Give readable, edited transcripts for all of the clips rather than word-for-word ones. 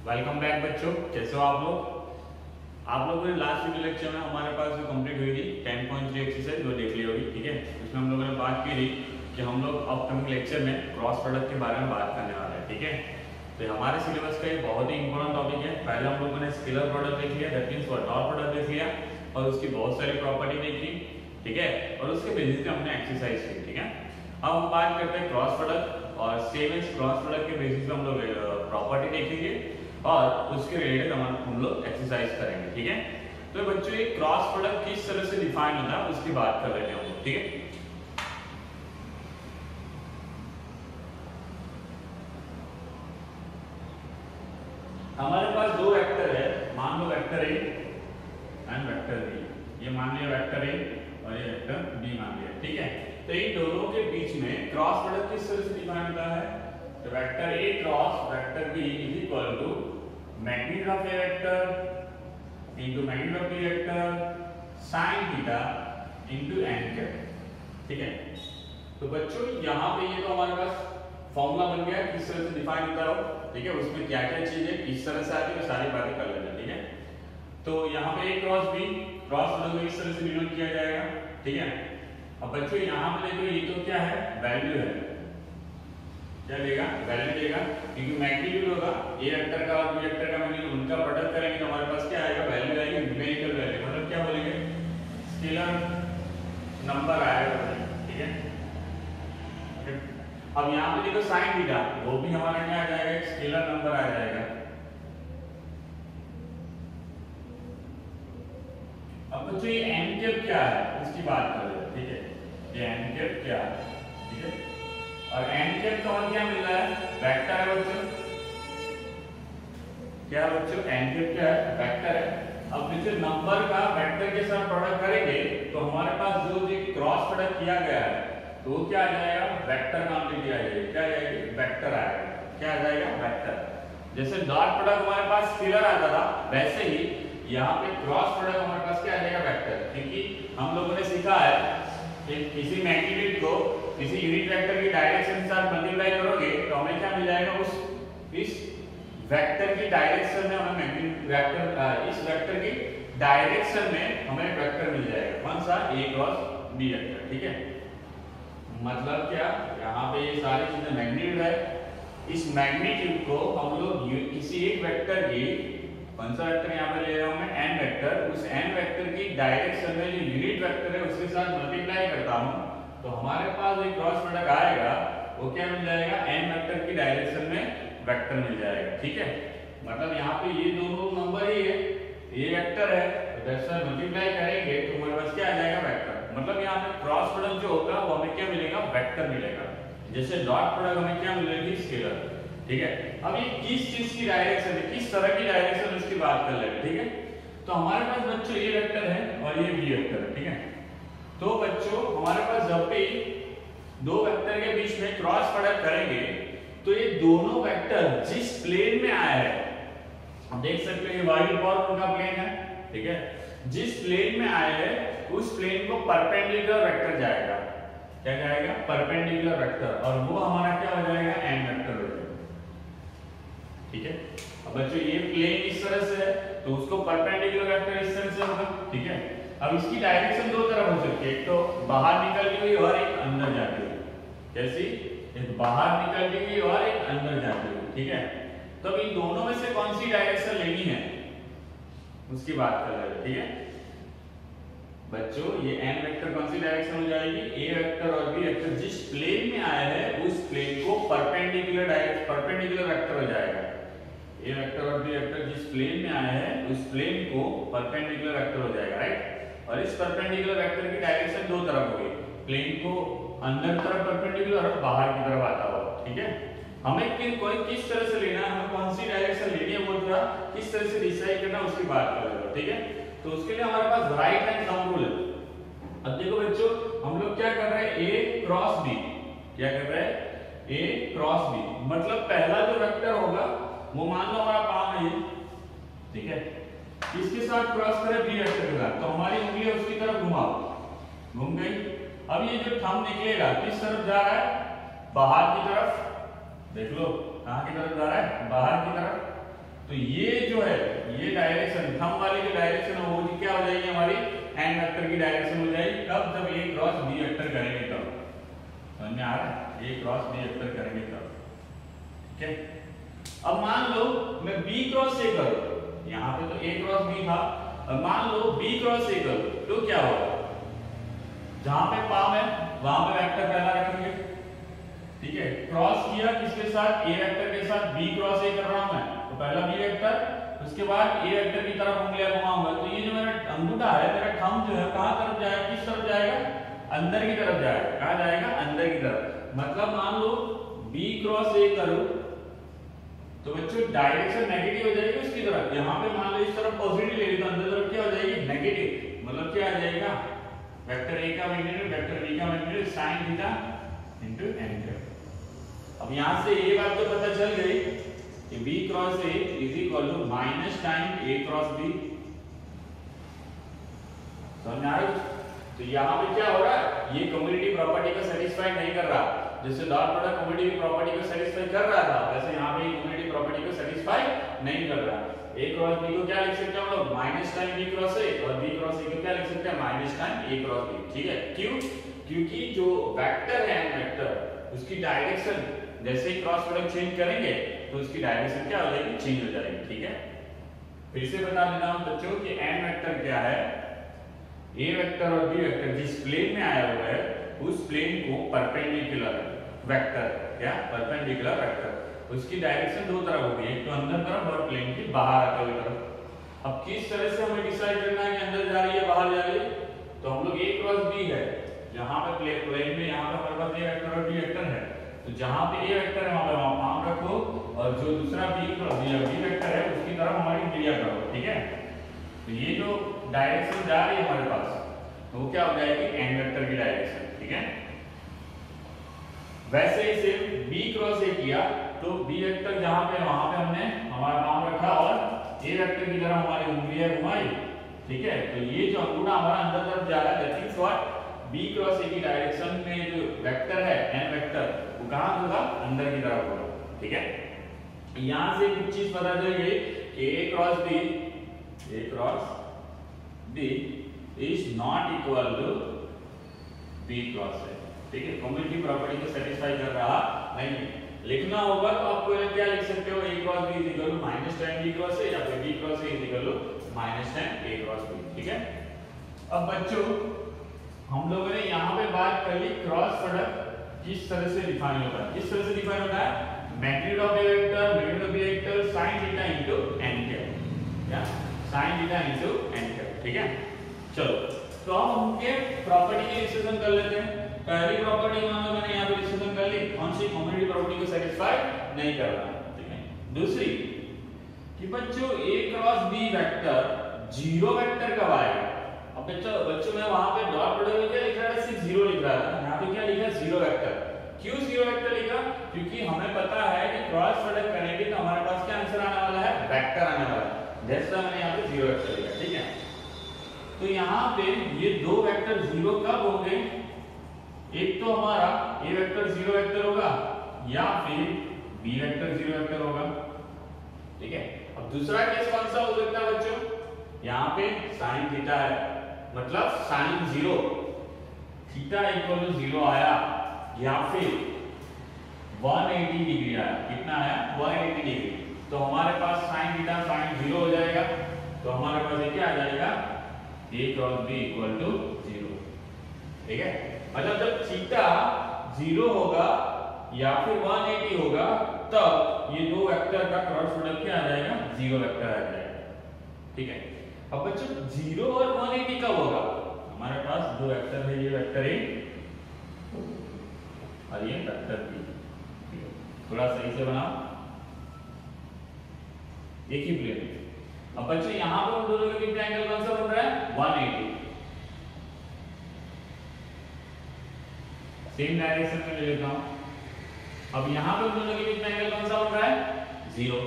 Welcome back बच्चों, कैसे हो आप लोग। आप लोगों ने लास्ट वीडियो लेक्चर में हमारे पास जो कंप्लीट हुई थी 10.3 एक्सरसाइज वो देख ली होगी, ठीक है। उसमें हम लोगों ने बात की थी कि हम लोग अपकमिंग लेक्चर में क्रॉस प्रोडक्ट के बारे में बात करने वाले हैं, ठीक है। तो हमारे सिलेबस का एक बहुत ही इंपॉर्टेंट टॉपिक है। पहले हम लोगों ने स्केलर प्रोडक्ट देख लिया, दैट मीन्स डॉट प्रोडक्ट देख लिया और उसकी बहुत सारी प्रॉपर्टी देखी, ठीक है। और उसके बेसिस पे हमने एक्सरसाइज की, ठीक है। अब हम बात करते हैं क्रॉस प्रोडक्ट और सेम इज क्रॉस प्रोडक्ट के बेसिस पे हम लोग प्रॉपर्टी देखेंगे और उसके रिलेटेड हम लोग एक्सरसाइज करेंगे, ठीक है। तो बच्चों ये क्रॉस प्रोडक्ट किस तरह से डिफाइन होता है उसकी बात कर लेते हैं हम लोग, ठीक है। हमारे पास दो वेक्टर है, मान लो vector A and vector B. ये मान लिया वेक्टर ए और ये वेक्टर बी मान लिया, ठीक है। तो इन दोनों के बीच में क्रॉस प्रोडक्ट किस तरह से डिफाइन होता है। तो vector A cross vector B is equal to magnitude of A vector into magnitude of B vector sin theta into n cap, ठीक है। तो बच्चों यहाँ पे ये तो हमारे पास फॉर्मूला बन गया किस तरह से डिफाइन होता है, ठीक है। उसमें क्या क्या चीजें किस तरह से आती है सारी बातें कर लेते हैं, ठीक है। तो यहाँ पे A cross B cross product इस तरह से डिनोट किया जाएगा, ठीक है। अब बच्चों यहाँ पे देखो ये तो क्या है, वैल्यू है, क्या देगा, वैल्यू देगा, क्योंकि मैग्नीट्यूड होगा ए वेक्टर का और बी वेक्टर का मैग्नीट्यूड उनका प्रोडक्ट करेंगे तो हमारे पास क्या आएगा, वैल्यू आएगी, न्यूमेरिकल वैल्यू, मतलब क्या बोलेंगे, स्केलर नंबर आएगा, ठीक है। अब यहाँ पे देखो साइन थीटा, वो भी हमारा क्या आ जाएगा, एक स्केलर नंबर आ जाएगा। अब बच्चों ये एन कैप क्या है उसकी बात कर रहे हैं, ठीक है। ये एन कैप क्या है, ठीक है। और एन कैप का और क्या मिल रहा है, वेक्टर है बच्चों, क्या बच्चों, एन कैप क्या है, वेक्टर है। अब जैसे नंबर का वेक्टर के साथ प्रोडक्ट करेंगे तो हमारे पास जो क्रॉस प्रोडक्ट किया गया है तो वो क्या आ जाएगा, वेक्टर क्वांटिटी आ जाएगी, क्या आ जाएगी, वेक्टर आएगा, क्या आ जाएगा, वेक्टर। जैसे डॉट प्रोडक्ट हमारे पास स्केलर आता था वैसे ही यहाँ पे क्रॉस प्रोडक्ट हमारे पास क्या आ जाएगा, वेक्टर। क्योंकि हम लोगों ने सीखा है कि किसी मैग्नीट्यूड को किसी यूनिट वेक्टर की डायरेक्शन के साथ मल्टीप्लाई करोगे तो हमें क्या मिल जाएगा, इस वेक्टर की डायरेक्शन में हमें मैग्नीट्यूड वेक्टर, इस वेक्टर की डायरेक्शन में हमें वेक्टर मिल जाएगा, कौन सा, ए क्रॉस बी वेक्टर, ठीक है। मतलब क्या, यहाँ पे ये सारी चीजें मैग्नीट्यूड है, इस मैग्नीट्यूड को हम लोग किसी एक वेक्टर की, कौन सा वेक्टर यहाँ पे ले रहा हूँ मैं, एन वेक्टर, उस एन वेक्टर की डायरेक्शन में जो यूनिट वेक्टर है उसके साथ मल्टीप्लाई करता हूँ तो हमारे पास एक क्रॉस प्रोडक्ट आएगा, वो क्या मिल जाएगा, एन वेक्टर की डायरेक्शन में वेक्टर मिल जाएगा, ठीक है। मतलब यहाँ पे ये दोनों नंबर ही है, ये वेक्टर है तो जैसे मल्टीप्लाई करेंगे तो हमारे पास क्या आ जाएगा, वेक्टर। मतलब यहाँ पे क्रॉस प्रोडक्ट जो होगा वो हमें क्या मिलेगा, वेक्टर मिलेगा। जैसे डॉट प्रोडक्ट हमें क्या मिलेगी, स्केलर, ठीक है। अब ये किस चीज की डायरेक्शन है, किस तरह की डायरेक्शन उसकी बात कर लेंगे, ठीक है। तो हमारे पास बच्चों ये वेक्टर है और ये बी वेक्टर है, ठीक है। तो बच्चों हमारे पास जब भी दो वेक्टर के बीच में क्रॉस प्रोडक्ट करेंगे तो ये दोनों वेक्टर जिस प्लेन में आया है, आप देख सकते हैं ये वाई और उनका प्लेन है, ठीक है। जिस प्लेन में आया है उस प्लेन को परपेंडिकुलर वेक्टर जाएगा, क्या जाएगा, परपेंडिकुलर वेक्टर, और वो हमारा क्या हो जाएगा, एन वेक्टर हो जाएगा, ठीक है। अब बच्चों ये प्लेन इस तरह से है तो उसको परपेंडिकुलर वेक्टर इस तरह से होगा, ठीक है। अब इसकी डायरेक्शन दो तरफ हो सकती है, एक तो बाहर निकलती हुई और एक अंदर जाती हुई, कैसी, एक बाहर निकलती हुई और एक अंदर जाती हुई, ठीक है। तो अब इन दोनों में से कौन सी डायरेक्शन लेनी है उसकी बात कर रहे हैं, ठीक है। बच्चों ये एन वेक्टर कौन सी डायरेक्शन हो जाएगी, ए वेक्टर और बी वेक्टर जिस प्लेन में आया है उस प्लेन को परपेंडिकुलर वेक्टर हो जाएगा। ए वेक्टर और बी वेक्टर जिस प्लेन में आया है उस प्लेन को परपेंडिकुलर वेक्टर हो जाएगा, राइट। और इस परपेंडिकुलर वेक्टर की डायरेक्शन दो तरफ होगी, प्लेन को अंदर तरफ परपेंडिकुलर और बाहर की तरफ आता हुआ, ठीक है। हमें किस तरह से लेना है, हमें कौन सी डायरेक्शन लेनी है वो थोड़ा किस तरह से डिसाइड करना उसकी बात कर रहे हो, ठीक है। तो उसके लिए हमारे पास राइट हैंड थंब रूल है। अब देखो बच्चों हम लोग क्या कर रहे हैं, ए क्रॉस बी, क्या कर रहे हैं, ए क्रॉस बी, मतलब पहला जो वेक्टर होगा वो मान लो हमारा पाम है, ठीक है। इसके साथ क्रॉस करें बी वेक्टर के साथ तो हमारी उंगली उसकी तरफ घुमाओ, घूम गई। अब ये जो थंब निकलेगा किस तरफ जा रहा है, बाहर की तरफ, देख लो कहां की तरफ जा रहा है, बाहर की तरफ, तो ये जो है ये डायरेक्शन थंब वाली जो डायरेक्शन है वो क्या हो जाएगी हमारी एन वेक्टर की डायरेक्शन हो जाएगी। कब? जब ए क्रॉस बी वेक्टर करेंगे तब। समझ में आ रहा है? ए क्रॉस बी वेक्टर करेंगे तब। ठीक है। अब मान लो मैं बी क्रॉस ए करूं, यहां पे तो ए क्रॉस बी था, अब मान लो बी क्रॉस ए करूं तो क्या होगा? जहां पे पाम है वहां पे वेक्टर पहला रखेंगे। ठीक है। क्रॉस किया किसके साथ? ए वेक्टर के साथ। बी क्रॉस ए कर रहा हूं मैं तो पहला बी वेक्टर, उसके बाद ए वेक्टर की तरफ उंगलियां घुमाऊंगा तो ये जो मेरा अंगूठा है, मेरा थंब जो है कहां तरफ जाएगा? किस तरफ जाएगा? अंदर की तरफ जाएगा। कहां जाएगा? अंदर की तरफ। मतलब मान लो बी क्रॉस ए करूं तो बच्चों डायरेक्शन नेगेटिव हो जाएगी उसकी तरफ। यहां पे मान लो इस तरफ पॉजिटिव ले ली तो अंदर तरफ क्या हो जाएगी? नेगेटिव। मतलब क्या आ जाएगा? वेक्टर ए का मैग्नीट्यूड वेक्टर बी का magnitude sin theta into n cap. अब यहां से ये बात तो पता चल गई कि b cross a is equal to minus time a cross b। समझ में आ रहा है? तो यहां पे क्या हो रहा है? ये कम्युनिटी प्रॉपर्टी को सेटिस्फाई नहीं कर रहा। जैसे डॉट प्रोडक्ट कम्युनिटी प्रॉपर्टी को सेटिस्फाई कर रहा था वैसे यहां पे कम्युनिटी प्रॉपर्टी को सेटिस्फाई नहीं कर रहा। a क्रॉस b को क्या लिख सकते हैं हम लोग? Minus time b cross a, और b क्रॉस a को क्या लिख सकते हैं? Minus time a cross b। ठीक है। क्यों? क्योंकि जो वेक्टर है वेक्टर उसकी डायरेक्शन जैसे ही क्रॉस प्रोडक्ट चेंज करेंगे तो उसकी डायरेक्शन क्या हो जाएगी? चेंज हो जाएगी। ठीक है। फिर से बता देता हूं बच्चों कि n वेक्टर क्या है? a वेक्टर और b वेक्टर जिस प्लेन में आया हुआ है उस प्लेन को परपेंडिकुलर वेक्टर, क्या? Perpendicular vector. उसकी डायरेक्शन दो तरफ होगी, एक तो अंदर तरफ और प्लेन के बाहर आते हुए तरफ। अब किस तरह से हमें डिसाइड करना है कि अंदर जा रही है बाहर जा रही है? तो हम लोग a क्रॉस b है, जहां पे प्लेन में यहां पे हमारे पास a वेक्टर और b वेक्टर है, तो जहां पे a वेक्टर है वहां पे पाम रखो और जो दूसरा b वेक्टर है उसकी तरफ हमारी क्रिया करो। ठीक है। तो ये जो डायरेक्शन जा रही है हमारे पास तो वो क्या हो जाएगी? n वेक्टर की डायरेक्शन। ठीक है। वैसे ही से b क्रॉस a किया तो b वेक्टर जहां पे वहां पे हमने हमारा पाम रखा और a वेक्टर की तरफ हमारी उंगलियां घुमाई। ठीक है। तो ये जो अंगूठा हमारा अंदर तरफ जा रहा है that is what? b cross a की डायरेक्शन में जो वेक्टर है n वेक्टर वो कहां होगा? अंदर की तरफ होगा। ठीक है। यहां से कुछ चीज पता चल गई कि a cross b is not equal to b cross a। ठीक है। कम्युनिटी प्रॉपर्टी को सेटिस्फाई कर रहा नहीं। लिखना होगा तो आप क्या लिख सकते हो? a cross b is equal to minus time b cross a या फिर b cross a is equal to minus time a cross b। ठीक है। अब बच्चों हम लोगों ने यहाँ पे बात कर ली क्रॉस प्रोडक्ट किस तरह से डिफाइन होता है। किस तरह से डिफाइन होता है? Magnitude of a vector magnitude of b vector sin theta into n cap, या sin theta into n cap. ठीक है। चलो तो हम उनके प्रॉपर्टी की डिस्कशन कर लेते हैं। पहली प्रॉपर्टी मान लो मैंने यहाँ पे डिस्कशन कर ली, कौन सी? कम्युनिटी प्रॉपर्टी को सेटिस्फाई नहीं कर रहा। ठीक है। दूसरी कि बच्चों a cross b vector zero vector कब आएगा? अब बच्चों मैं वहां पे डॉट प्रोडक्ट में क्या लिख रहा था? सिर्फ जीरो लिख रहा था। यहाँ पे क्या लिखा? Zero vector. क्यों जीरो वेक्टर लिखा? क्योंकि हमें पता है कि क्रॉस प्रोडक्ट करेंगे तो हमारे पास क्या आंसर आने वाला है? वेक्टर आने वाला है। जैसा मैंने यहाँ पे जीरो वेक्टर लिखा। ठीक है। तो यहाँ पे ये दो वेक्टर जीरो कब होंगे? एक तो हमारा a वेक्टर जीरो वेक्टर होगा या फिर b वेक्टर जीरो वेक्टर होगा। ठीक है। अब दूसरा केस कौन सा हो सकता है बच्चों? यहाँ पे sin थीटा है, मतलब sin zero theta equal to zero आया, या फिर 180 डिग्री आया। कितना आया? 180 डिग्री। तो हमारे पास sin थीटा sin जीरो हो जाएगा। तो हमारे पास ये क्या आ जाएगा? a cross b equal to zero. ठीक है। मतलब जब थीटा जीरो होगा या फिर 180 होगा तब ये दो वेक्टर का क्रॉस प्रोडक्ट क्या आ जाएगा? जीरो वेक्टर आ जाएगा। ठीक है। अब बच्चों जीरो और 180 कब होगा? हमारे पास दो वेक्टर है, ये वेक्टर ए और ये वेक्टर बी। ठीक है। थोड़ा सही से बनाओ, एक ही प्लेन में। अब बच्चों यहां पर उन दोनों के बीच एंगल कौन सा बन रहा है? 180। सेम डायरेक्शन में ले लेता हूं। अब यहां पर दोनों के बीच में एंगल कौन सा बन रहा है? जीरो।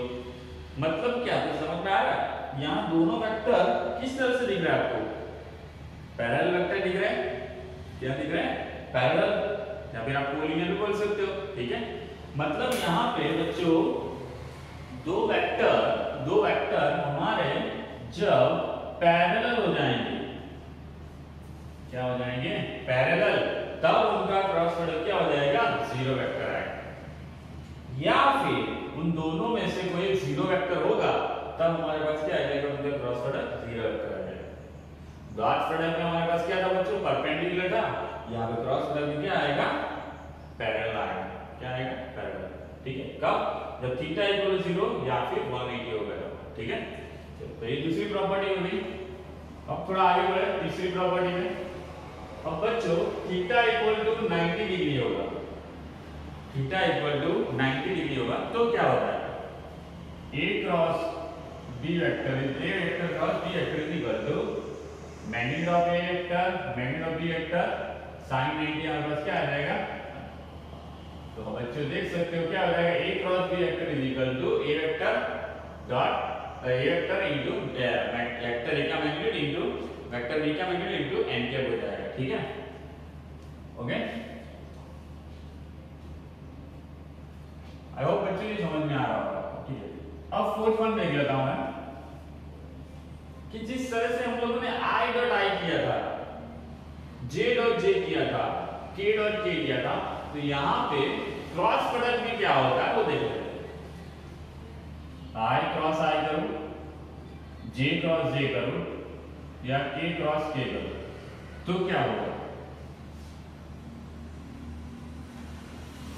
मतलब क्या? तो समझ में आ रहा है? यहां दोनों वेक्टर किस तरह से दिख रहा है आपको? पैरेलल वेक्टर दिख रहे हैं। क्या दिख रहे हैं? पैरेलल, या फिर आप कोलिनियर भी बोल सकते हो। ठीक है। मतलब यहां पे बच्चों दो वेक्टर हमारे जब पैरेलल हो जाएंगे, क्या हो जाएंगे? पैरेलल, तब उनका क्रॉस प्रोडक्ट क्या हो जाएगा? जीरो वेक्टर आएगा। या फिर उन दोनों में से कोई एक जीरो वेक्टर होगा, तब हमारे पास क्या आ जाएगा? उनका क्रॉस प्रोडक्ट जीरो वेक्टर आ जाएगा। डॉट प्रोडक्ट में हमारे पास क्या था बच्चों? परपेंडिकुलर था। यहाँ पे क्रॉस प्रोडक्ट में क्या आएगा? पैरेलल आएगा। क्या आएगा? पैरेलल। ठीक है, कब? जब थीटा इक्वल टू 0 या फिर 180 होगा तब। ठीक है, तो ये दूसरी प्रॉपर्टी हो गई। अब थोड़ा आगे बढ़े तीसरी प्रॉपर्टी में। अब बच्चों थीटा इक्वल टू 90 डिग्री होगा, थीटा इक्वल टू 90 डिग्री होगा तो क्या होता है? A cross B vector is A vector cross B vector is equal to magnitude of A vector magnitude of B vector sin 90 हमारे पास क्या आ जाएगा? तो बच्चों देख सकते हो क्या हो जाएगा? A cross B vector is equal to A vector dot A vector into vector A का मैग्नीट्यूड इनटू वेक्टर B का मैग्नीट्यूड इनटू n कैप हो जाएगा। ठीक है, ओके। आई होप बच्चों ये समझ में आ रहा होगा। ठीक है, अब फोर्थ वन देख लेता हूं मैं कि जिस तरह से हम लोगों ने i डॉट i किया था, j डॉट j किया था, k डॉट k किया था, तो यहां पे क्रॉस प्रोडक्ट में क्या होता है वो देख लेते हैं। i क्रॉस i करूं, j क्रॉस j करूं या k क्रॉस k करूं तो क्या होगा?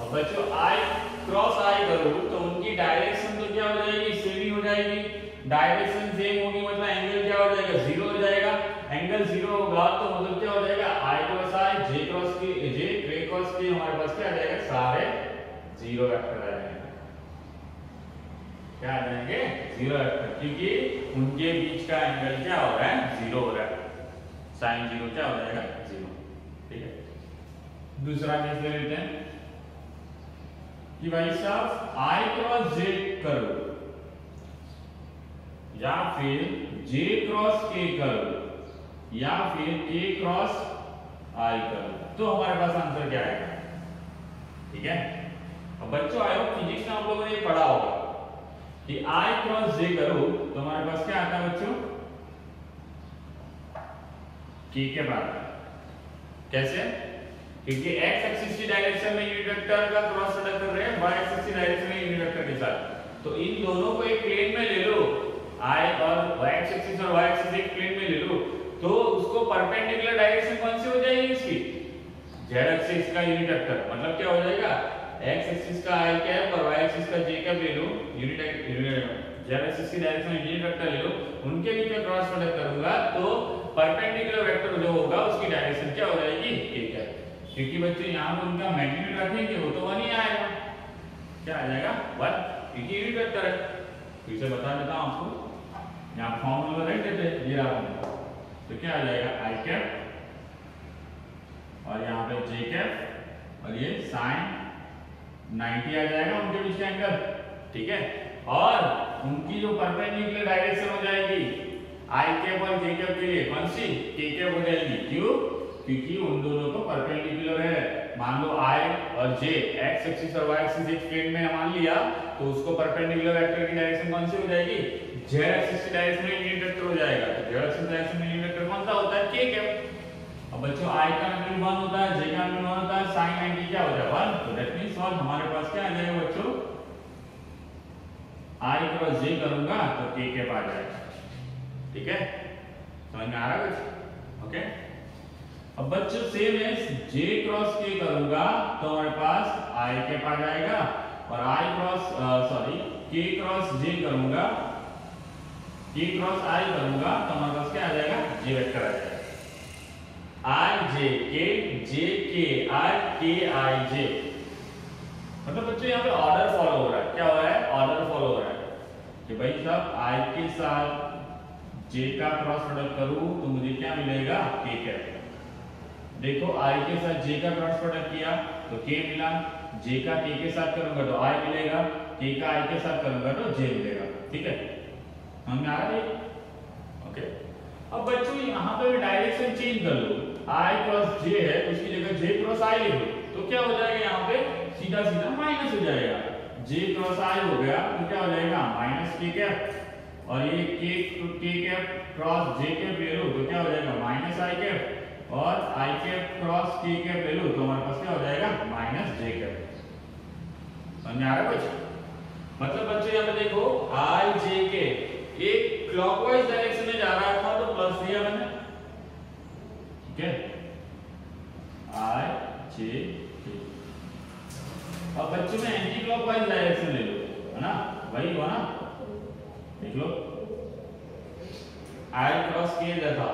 अब बच्चों i क्रॉस i करूं तो उनकी डायरेक्शन तो क्या हो जाएगी? सेम ही हो जाएगी। डायरेक्शन सेम होगी मतलब एंगल क्या हो जाएगा? जीरो हो जाएगा। एंगल जीरो होगा तो मतलब क्या हो जाएगा? i cross i, j cross k, k cross k हमारे पास क्या आ जाएगा? सारे जीरो वेक्टर आ जाएंगे। क्या आ जाएंगे? जीरो वेक्टर, क्योंकि उनके बीच का एंगल क्या हो रहा है? जीरो हो रहा है। साइन जीरो क्या हो जाएगा? जीरो। ठीक है, दूसरा केस ले लेते हैं कि भाई साहब i क्रॉस j करो या फिर j क्रॉस k करो या फिर k क्रॉस i करो तो हमारे पास आंसर क्या आएगा? ठीक है, अब बच्चों आई होप फिजिक्स में आप लोगों ने पढ़ा होगा कि i क्रॉस j करो तो हमारे पास क्या आता है बच्चों? k के बाद कैसे? क्योंकि x एक्सिस की डायरेक्शन में यूनिट वेक्टर का क्रॉस प्रोडक्ट कर रहे हैं y एक्सिस की डायरेक्शन में यूनिट वेक्टर के साथ, तो इन दोनों को एक प्लेन में ले लो, i और y एक्सिस और y एक्सिस एक प्लेन में ले लो, तो उसको परपेंडिकुलर डायरेक्शन कौन सी हो जाएगी इसकी? z एक्सिस का यूनिट वेक्टर, मतलब क्या हो जाएगा? x एक्सिस का i कैप और y एक्सिस का j कैप ले लो, z एक्सिस की डायरेक्शन में यूनिट वेक्टर ले लो, उनके बीच में क्रॉस प्रोडक्ट करूंगा तो परपेंडिकुलर वेक्टर जो होगा उसकी डायरेक्शन क्या हो जाएगी? a cap. क्योंकि बच्चों यहां पर उनका मैग्नीट्यूड रखेंगे वो तो 1 ही आएगा। क्या आ जाएगा? 1, क्योंकि यूनिट वेक्टर है। फिर से बता देता हूं आपको, यहां फॉर्मूला रख देते हैं, ये रहा, तो क्या आ जाएगा? i कैप और यहां पे j कैप और ये sin 90 आ जाएगा उनके बीच का एंगल। ठीक है, और उनकी जो परपेंडिकुलर डायरेक्शन हो जाएगी i कैप और j कैप के लिए कौन सी? k कैप हो जाएगी। क्यों? क्योंकि उन दोनों को परपेंडिकुलर है। मान लो i और j x एक्सिस और y एक्सिस एक प्लेन में मान लिया तो उसको परपेंडिकुलर वेक्टर की डायरेक्शन कौन सी हो जाएगी? z एक्सिस की डायरेक्शन में यूनिट वेक्टर हो जाएगा। तो z एक्सिस डायरेक्शन में यूनिट वेक्टर कौन सा होता है? k cap. अब बच्चों i का मैग्नीट्यूड 1 होता है, j का मैग्नीट्यूड 1 होता है, sin 90 क्या हो जाएगा? 1। तो दैट मींस और हमारे पास क्या आ जाएगा बच्चों? i क्रॉस j करूंगा तो k कैप आ जाएगा। ठीक है, समझ में आ रहा है कुछ? ओके, अब बच्चों सेम है, j क्रॉस k करूंगा तो हमारे पास i कैप आ जाएगा और i cross k cross j करूंगा, k क्रॉस i करूंगा तो हमारे पास क्या आ जाएगा? j वेक्टर आ जाएगा। i j k j k i k i j, मतलब बच्चों यहाँ पे ऑर्डर फॉलो हो रहा है। क्या हो रहा है? ऑर्डर फॉलो हो रहा है कि भाई साहब i के साथ j का क्रॉस प्रोडक्ट करूं तो मुझे क्या मिलेगा? k cap. देखो i के साथ j का क्रॉस प्रोडक्ट किया तो k मिला, j का k के साथ करूंगा तो i मिलेगा, k का i के साथ करूंगा तो j मिलेगा। ठीक है, समझ में आ रहा है? ओके, अब बच्चों यहाँ पे डायरेक्शन चेंज कर लो, i क्रॉस j है उसकी जगह j क्रॉस i लिख लो तो क्या हो जाएगा? यहाँ पे सीधा सीधा माइनस हो जाएगा। जे क्रॉस आई हो गया तो क्या हो जाएगा माइनस के कैप, और ये के कैप क्रॉस जे कैप ले लो तो क्या हो जाएगा माइनस आई कैप, और आई कैप क्रॉस के कैप ले लो तो हमारे पास क्या हो जाएगा माइनस जे कैप। समझ आ रहा है कुछ? मतलब बच्चों यहाँ पे देखो आई जे के एक क्लॉकवाइज डायरेक्शन में जा रहा था तो प्लस दिया मैंने, ठीक है, आई जे के। अब बच्चों में एंटी क्लॉकवाइज डायरेक्शन ले लो, है ना, वही हुआ ना, देख लो आई क्रॉस के जैसा,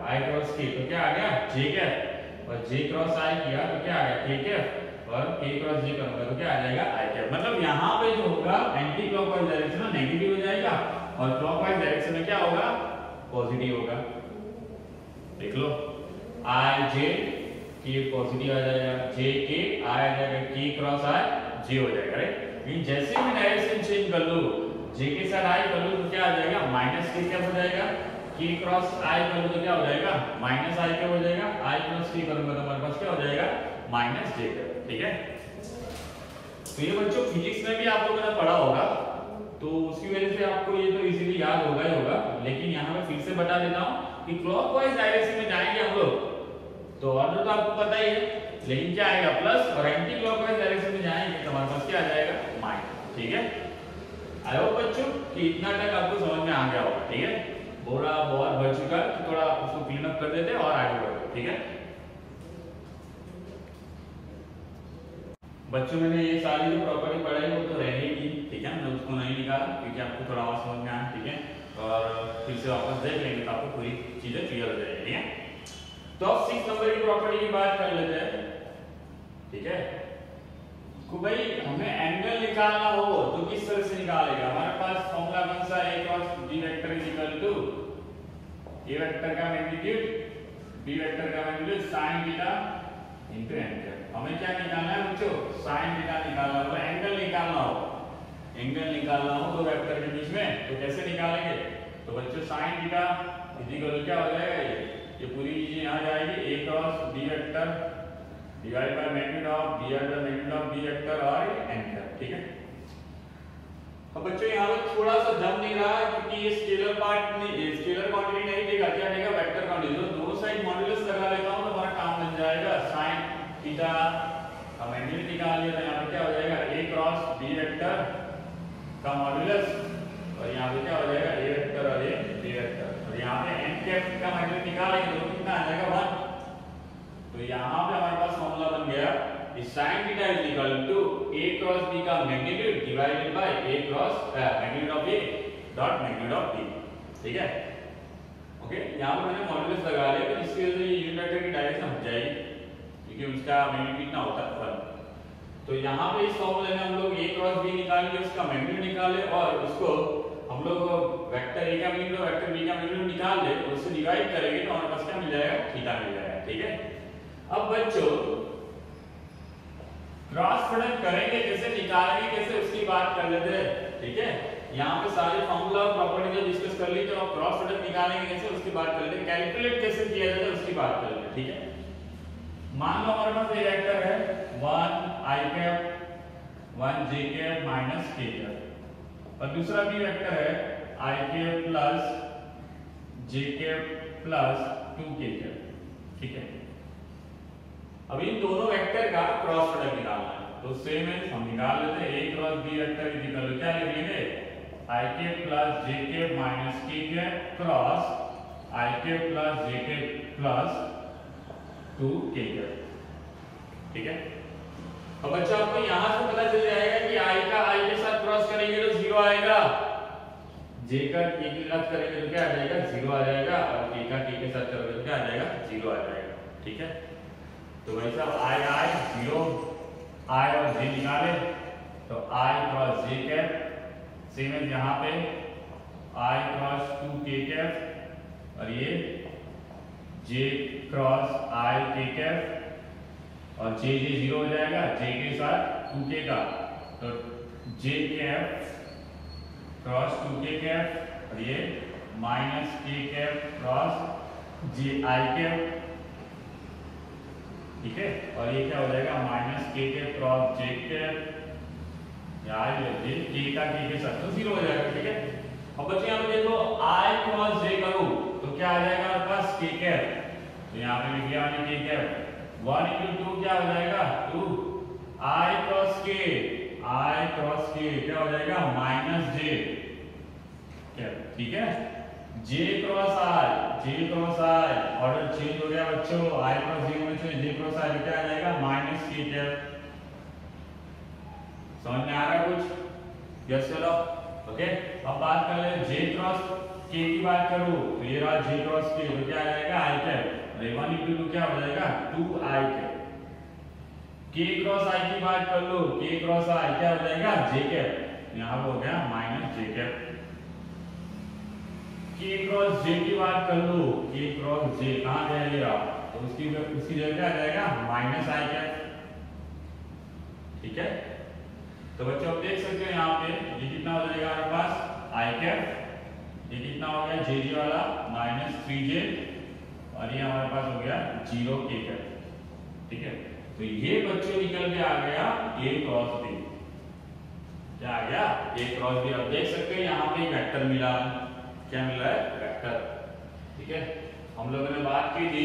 आई क्रॉस के तो क्या आ गया जे कैप, और जे क्रॉस आई किया तो क्या आ गया के कैप, और के क्रॉस जे करूंगा तो क्या आ जाएगा आई कैप। मतलब यहाँ पे जो होगा एंटी क्लॉकवाइज डायरेक्शन में नेगेटिव हो जाएगा और क्लॉकवाइज डायरेक्शन में क्या होगा पॉजिटिव होगा। देख लो आई जे के पॉजिटिव आ जाएगा, जे के आई आ जाएगा, के क्रॉस आई जे हो जाएगा, राइट। लेकिन जैसे भी डायरेक्शन चेंज कर लो, जे के साथ आई कर लो तो क्या आ जाएगा माइनस के कैप हो जाएगा, के क्रॉस आई कर लो तो क्या हो जाएगा माइनस आई कैप हो जाएगा, आई क्रॉस के करूंगा तो हमारे पास क्या हो जाएगा माइनस जे कैप, ठीक है। तो ये बच्चों फिजिक्स में भी आप लोगों ने पढ़ा होगा तो उसकी वजह से आपको ये तो इजीली याद होगा ही होगा, लेकिन यहाँ मैं फिर से बता देता हूँ कि क्लॉकवाइज डायरेक्शन में जाएंगे हम लोग तो ऑर्डर तो आपको पता ही है, लेकिन क्या आएगा प्लस, और एंटी क्लॉकवाइज डायरेक्शन में जाएंगे तो हमारे पास क्या आ जाएगा माइनस, ठीक है। आई होप बच्चों कि इतना तक आपको समझ में आ गया होगा, ठीक है। बोरा बहुत भर चुका है तो थोड़ा उसको क्लीन अप कर देते हैं और आगे बढ़ते, ठीक है। बच्चों मैंने ये सारी जो प्रॉपर्टी पढ़ाई वो तो रहनी थी, ठीक है, मैं उसको नहीं निकाला क्योंकि आपको थोड़ा और समझ में आया, ठीक है, और फिर से वापस देख लेंगे तो आपको पूरी चीजें क्लियर हो जाएगी, ठीक है। तो अब 6 नंबर की प्रॉपर्टी की बात कर लेते हैं, ठीक है। तो भाई हमें एंगल निकालना हो तो किस तरह से निकालेगा, हमारे पास फॉर्मूला कौन सा a cross b vector is equal to a vector का मैग्नीट्यूड b वेक्टर का magnitude sin theta into angle. हमें क्या निकालना है बच्चों sin थीटा निकालना हो, एंगल निकालना हो, एंगल निकालना हो दो वेक्टर के बीच में तो कैसे निकालेंगे, तो बच्चों sin थीटा इज इक्वल क्या हो जाएगा, ये पूरी चीजें यहाँ जाएगी a cross b vector divide by magnitude of b by magnitude of b vector और एंगल, ठीक है। अब बच्चों यहाँ पे थोड़ा सा जम नहीं रहा क्योंकि ये स्केलर पार्ट नहीं, स्केलर क्वांटिटी नहीं देगा, क्या देगा वेक्टर क्वांटिटी, तो दोनों साइड मॉड्यूलस लगा लेता हूं तो हमारा काम बन जाएगा sin थीटा का मैग्नीट्यूड निकाल लिया तो यहाँ पे क्या हो जाएगा a क्रॉस b वेक्टर का मॉड्यूलस, और यहाँ पे क्या हो जाएगा a वेक्टर और a b वेक्टर, और यहाँ पे n कैप का मैग्नीट्यूड निकालेंगे तो कितना आ जाएगा 1। तो यहाँ पे हमारे पास फॉर्मूला बन गया sin theta is equal to a cross b का magnitude divided by a cross magnitude of a dot magnitude of b, ठीक है। ओके, यहाँ पे मैंने मॉड्यूलस लगा लिया तो इसकी वजह से यूनिट वेक्टर की डायरेक्शन हट जाएगी क्योंकि उसका मैग्नीट्यूड कितना होता है 1। तो यहाँ पे इस फॉर्मूले में हम लोग a क्रॉस b निकाल के उसका मैग्नीट्यूड निकाले और उसको हम लोग वेक्टर a का मैग्नीट्यूड और वेक्टर b का मैग्नीट्यूड निकाल ले और उससे डिवाइड करेंगे तो हमारे पास क्या मिल जाएगा थीटा मिल जाएगा, ठीक है। अब बच्चों क्रॉस प्रोडक्ट करेंगे कैसे, निकालेंगे कैसे, उसकी बात कर लेते हैं, ठीक है। यहाँ पे सारे फॉर्मूला और प्रॉपर्टी जो डिस्कस कर ली तो अब क्रॉस प्रोडक्ट निकालेंगे कैसे उसकी बात कर लेते हैं, कैलकुलेट कैसे किया जाता है उसकी बात कर लेते हैं, ठीक है। मान लो हमारे पास ये वेक्टर है 1 i cap 1 j cap minus k cap, और दूसरा भी वेक्टर है i cap plus j cap plus 2k cap, ठीक है। अब इन दोनों वेक्टर का क्रॉस प्रोडक्ट निकालना है तो सेम है हम निकाल लेते हैं a cross b vector is equal to क्या लिख लेंगे i के प्लस j के माइनस k के क्रॉस i के प्लस j के प्लस 2k के, ठीक है। अब बच्चा आपको यहां से पता चल जाएगा कि i का i के साथ क्रॉस करेंगे तो 0 आएगा, j का k के साथ करेंगे तो क्या आ जाएगा 0 आ जाएगा, और k का k के साथ करोगे तो क्या आ जाएगा 0 आ जाएगा, ठीक है। तो वही सब i 0 i और j निकाले तो i cross j cap same है यहाँ पे i क्रॉस 2k कैप और ये j cross i k cap और j 0 हो जाएगा j के साथ 2k का, तो j cap cross 2k cap और ये minus k cap cross j i cap, ठीक है, और ये क्या हो जाएगा माइनस k के कैप क्रॉस जे कैप, यार ये के का के साथ तो 0 हो जाएगा, ठीक है। अब बच्चे यहाँ पे देखो i क्रॉस j करूं तो क्या आ जाएगा आपके पास k कैप, तो यहाँ पे लिख दिया मैंने k कैप 1 into 2 क्या हो जाएगा 2 i क्रॉस k क्या हो जाएगा माइनस j कैप, ठीक है। j cross i order change हो गया बच्चों, i क्रॉस j होने से j क्रॉस i क्या आ जाएगा माइनस k कैप। समझ में आ रहा है कुछ? यस चलो ओके। अब बात कर ले j क्रॉस k की बात करूं तो ये रहा j क्रॉस k, तो क्या आ जाएगा i कैप, और 1 into 2 क्या हो जाएगा 2i cap. k cross i की बात कर लो, k क्रॉस i क्या हो जाएगा j कैप, यहां हो गया minus j cap. k cross j की बात कर लो, k क्रॉस j कहां गया ये रहा, तो उसकी जगह क्या आ जाएगा माइनस i कैप, ठीक है। तो बच्चों आप देख सकते हो यहाँ पे ये कितना हो जाएगा हमारे पास i कैप, ये कितना हो गया jj वाला माइनस 3j, और ये हमारे पास हो गया 0 k कैप, ठीक है। तो ये बच्चों निकल के आ गया a क्रॉस b, क्या आ गया a क्रॉस b। आप देख सकते हैं यहाँ पे वेक्टर मिला, क्या मिल रहा है वेक्टर, ठीक है। हम लोगों ने बात की थी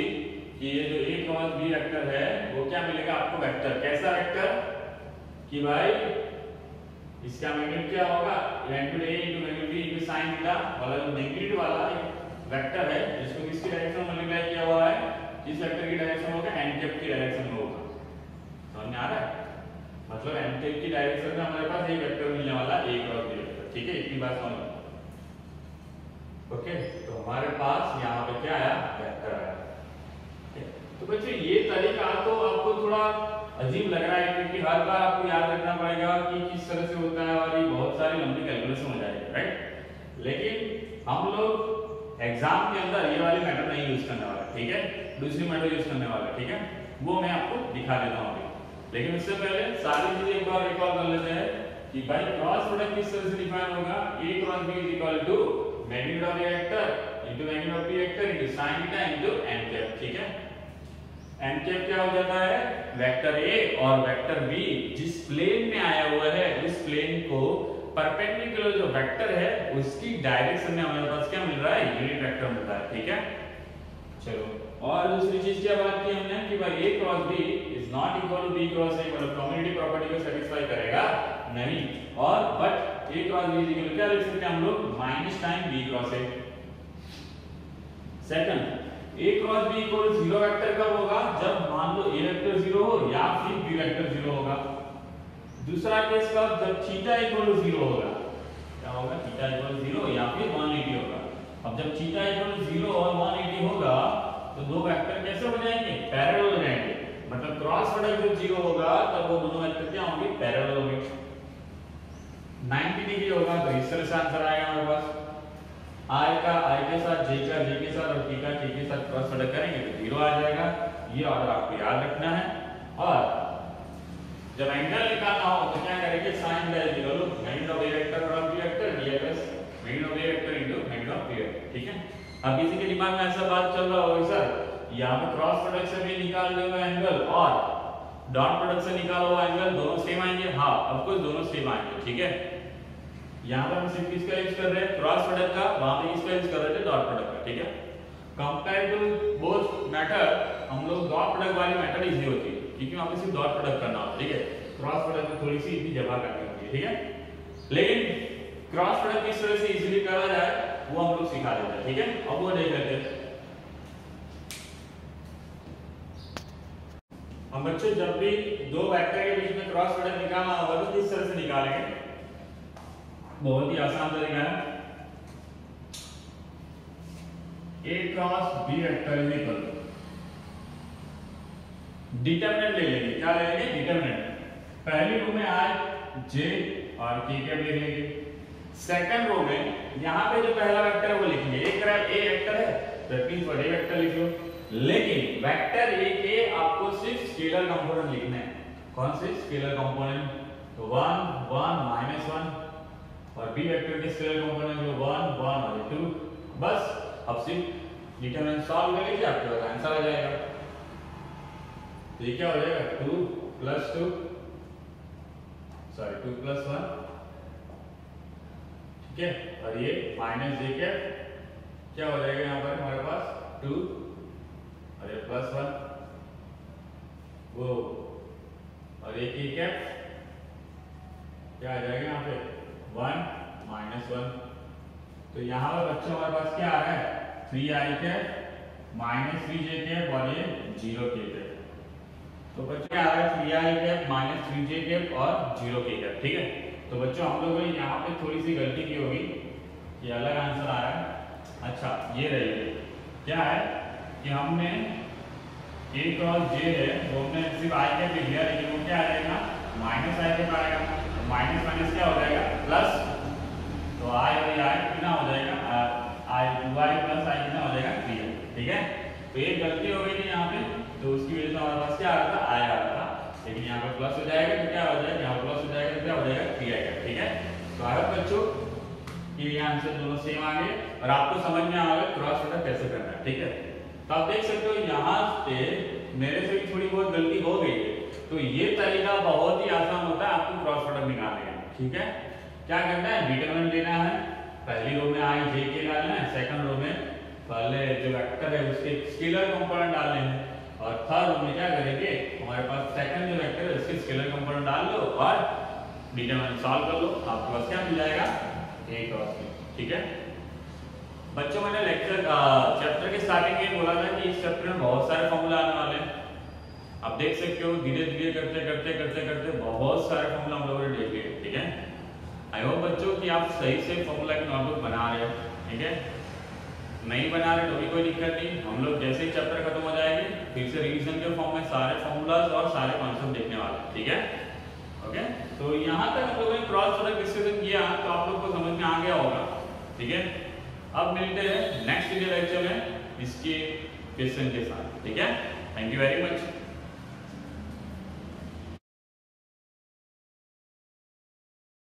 कि ये जो a क्रॉस b वेक्टर है वो क्या मिलेगा आपको वेक्टर, कैसा वेक्टर कि भाई इसका मैग्नीट्यूड क्या होगा magnitude a into magnitude b into sin theta वाला जो नेगेटिव वाला वेक्टर है जिसको किसकी डायरेक्शन में मल्टीप्लाई किया हुआ है, जिस वेक्टर की डायरेक्शन होगा n कैप की डायरेक्शन में होगा। समझ में आ रहा है, मतलब n कैप की डायरेक्शन में हमारे पास एक वेक्टर मिलने वाला a क्रॉस b वेक्टर, ठीक है। इतनी बात समझ लो ओके। तो हमारे पास यहाँ पे क्या आया वेक्टर आया, तो बच्चों ये तरीका तो आपको थोड़ा अजीब लग रहा है क्योंकि हर बार आपको याद रखना पड़ेगा कि किस तरह से होता है और ये बहुत सारी लंबी कैलकुलेशन हो जाएगी, राइट। लेकिन हम लोग एग्जाम के अंदर ये वाली मेथड नहीं यूज करने वाला, ठीक है, दूसरी मेथड यूज करने वाला, ठीक है। वो मैं आपको दिखा देता हूँ अभी, लेकिन उससे पहले सारी चीजें एक बार रिकॉल कर लेते हैं कि भाई क्रॉस प्रोडक्ट किस तरह से डिफाइन होगा, a cross b is equal to magnitude of a vector into magnitude of b vector into sin theta into n cap, ठीक है। n कैप क्या हो जाता है वेक्टर a और वेक्टर b जिस प्लेन में आया हुआ है उस प्लेन को परपेंडिकुलर जो वेक्टर है उसकी डायरेक्शन में हमारे पास क्या मिल रहा है यूनिट वेक्टर मिल रहा है, ठीक है। चलो और दूसरी चीज क्या बात की हमने कि भाई a cross b is not equal to b cross a, मतलब कम्युनिटी प्रॉपर्टी को सेटिस्फाई करेगा नहीं, और but a cross b is equal क्या लिख सकते हैं हम लोग minus time b cross a। Second a cross b equal 0 vector कब होगा, जब मान लो a वेक्टर 0 हो या फिर b वेक्टर 0 होगा। दूसरा केस कब, जब थीटा इक्वल 0 होगा, क्या होगा थीटा इक्वल 0 या फिर 180 होगा। अब जब थीटा इक्वल 0 और 180 होगा तो दो वेक्टर कैसे हो जाएंगे पैरेलल हो जाएंगे, मतलब क्रॉस प्रोडक्ट जब 0 होगा तब वो दोनों वेक्टर क्या होंगे पैरेलल होंगे, 90 डिग्री होगा। तो इस तरह से आंसर आएगा हमारे पास i का i के साथ j का j के साथ और t का t के साथ क्रॉस प्रोडक्ट करेंगे तो 0 आ जाएगा। ये ऑर्डर आपको याद रखना है। और जब एंगल निकालना हो तो क्या करेंगे sin बाय 0 लो magnitude of a vector cross b vector dx magnitude of a vector into magnitude of b vector, ठीक है। अब किसी के दिमाग में ऐसा बात चल रहा होगा सर यहां पे क्रॉस प्रोडक्ट से भी निकाल दिया हुआ एंगल और डॉट प्रोडक्ट से निकाला हुआ एंगल दोनों सेम आएंगे, हां ऑफ कोर्स दोनों सेम आएंगे, ठीक है। यहाँ पर हम सिर्फ किसका यूज कर रहे हैं क्रॉस प्रोडक्ट का, वहां पे किसका यूज कर रहे थे डॉट प्रोडक्ट का, ठीक है। कंपेयर टू बोथ मेथड हम लोग डॉट प्रोडक्ट वाली मेथड इजी होती है क्योंकि वहां पे सिर्फ डॉट प्रोडक्ट करना होता है, ठीक है। क्रॉस प्रोडक्ट में थोड़ी सी इतनी जगह करनी होती है, ठीक है। लेकिन क्रॉस प्रोडक्ट किस तरह से इजीली करा जाए वो हम लोग सिखा देते हैं, ठीक है। अब वो देख लेते हैं हम बच्चों, जब भी दो वेक्टर के बीच में क्रॉस प्रोडक्ट निकालना होगा तो किस तरह से निकालेंगे, बहुत ही आसान तरीका है। a cross b vector is equal determinant ले लेंगे, क्या ले लेंगे डिटरमिनेंट। पहली रो में i j और k कैप ले लेंगे। सेकंड रो में यहां पे जो पहला वेक्टर है वो लिखेंगे a वेक्टर है दैट मींस a वेक्टर लिख लो, लेकिन वेक्टर a के आपको सिर्फ स्केलर कंपोनेंट लिखना है। कौन से स्केलर कंपोनेंट, तो 1 1 -1 और b वेक्टर के स्केलर कंपोनेंट जो 1 1 और 2, बस अब सिर्फ डिटरमिनेंट सॉल्व कर लीजिए आपके पास आंसर आ जाएगा। तो ये क्या हो जाएगा 2 प्लस 2 सॉरी 2 प्लस 1, ठीक है, और ये माइनस जे कैप क्या हो जाएगा यहाँ पर हमारे पास 2 और ये प्लस 1 वो, और एक ई कैप क्या आ जाएगा यहाँ पे 1 माइनस 1। तो यहाँ पर बच्चों हमारे पास क्या आ रहा है 3i cap minus 3j cap और ये 0 k कैप। तो बच्चों क्या आ रहा है 3i cap minus 3j cap और 0 k कैप, ठीक है। तो बच्चों हम लोगों ने यहाँ पे थोड़ी सी गलती की होगी, ये अलग आंसर आ रहा है। अच्छा ये रही क्या है कि हमने a क्रॉस j है वो हमने सिर्फ i कैप लिख लिया, लेकिन वो क्या आ जाएगा माइनस i कैप आएगा, माइनस माइनस क्या हो जाएगा प्लस, तो i और i कितना हो जाएगा i 2i प्लस i कितना हो जाएगा 3i, ठीक है। तो एक गलती हो गई थी यहाँ पे, तो उसकी वजह से हमारे पास क्या आ रहा था i आ रहा था, लेकिन यहाँ पे प्लस हो जाएगा तो क्या हो जाएगा, यहाँ प्लस हो जाएगा तो क्या हो जाएगा 3i का, ठीक है। तो आई होप बच्चों कि ये आंसर दोनों सेम आ गए और आपको समझ में आ गया क्रॉस प्रोडक्ट कैसे करना है, ठीक है। तो आप देख सकते हो यहाँ पे मेरे से भी थोड़ी बहुत गलती हो गई है, तो ये तरीका बहुत ही आसान होता है आपको क्रॉस प्रोडक्ट निकालने का, ठीक है। क्या करना है डिटरमिनेंट लेना है, पहली रो में i j k डालना है, सेकंड रो में पहले जो वेक्टर है उसके स्केलर कंपोनेंट डालने हैं, और थर्ड रो में क्या करेंगे हमारे पास सेकंड जो वेक्टर है उसके स्केलर कंपोनेंट डाल लो और डिटरमिनेंट सॉल्व कर लो, आपके पास क्या मिल जाएगा a क्रॉस b, ठीक है। बच्चों मैंने लेक्चर चैप्टर के स्टार्टिंग में बोला था कि इस चैप्टर में बहुत सारे फॉर्मूला आने वाले हैं। आप देख सकते हो धीरे धीरे करते करते करते करते बहुत सारे फॉर्मूला हम लोगों ने देख लिए, ठीक है। आई होप बच्चों कि आप सही से फॉर्मूला की नोटबुक बना रहे हो, ठीक है। नहीं बना रहे तो भी कोई दिक्कत नहीं, हम लोग जैसे ही चैप्टर खत्म हो जाएंगे फिर से रिवीजन के फॉर्म में सारे फॉर्मूलाज और सारे कॉन्सेप्ट देखने वाले, ठीक है। ओके, तो यहाँ तक हम लोगों ने क्रॉस प्रोडक्ट डिस्कशन किया तो आप लोग को समझ में आ गया होगा, ठीक है। अब मिलते हैं नेक्स्ट वीडियो लेक्चर में इसके क्वेश्चन के साथ, ठीक है। Thank you very much.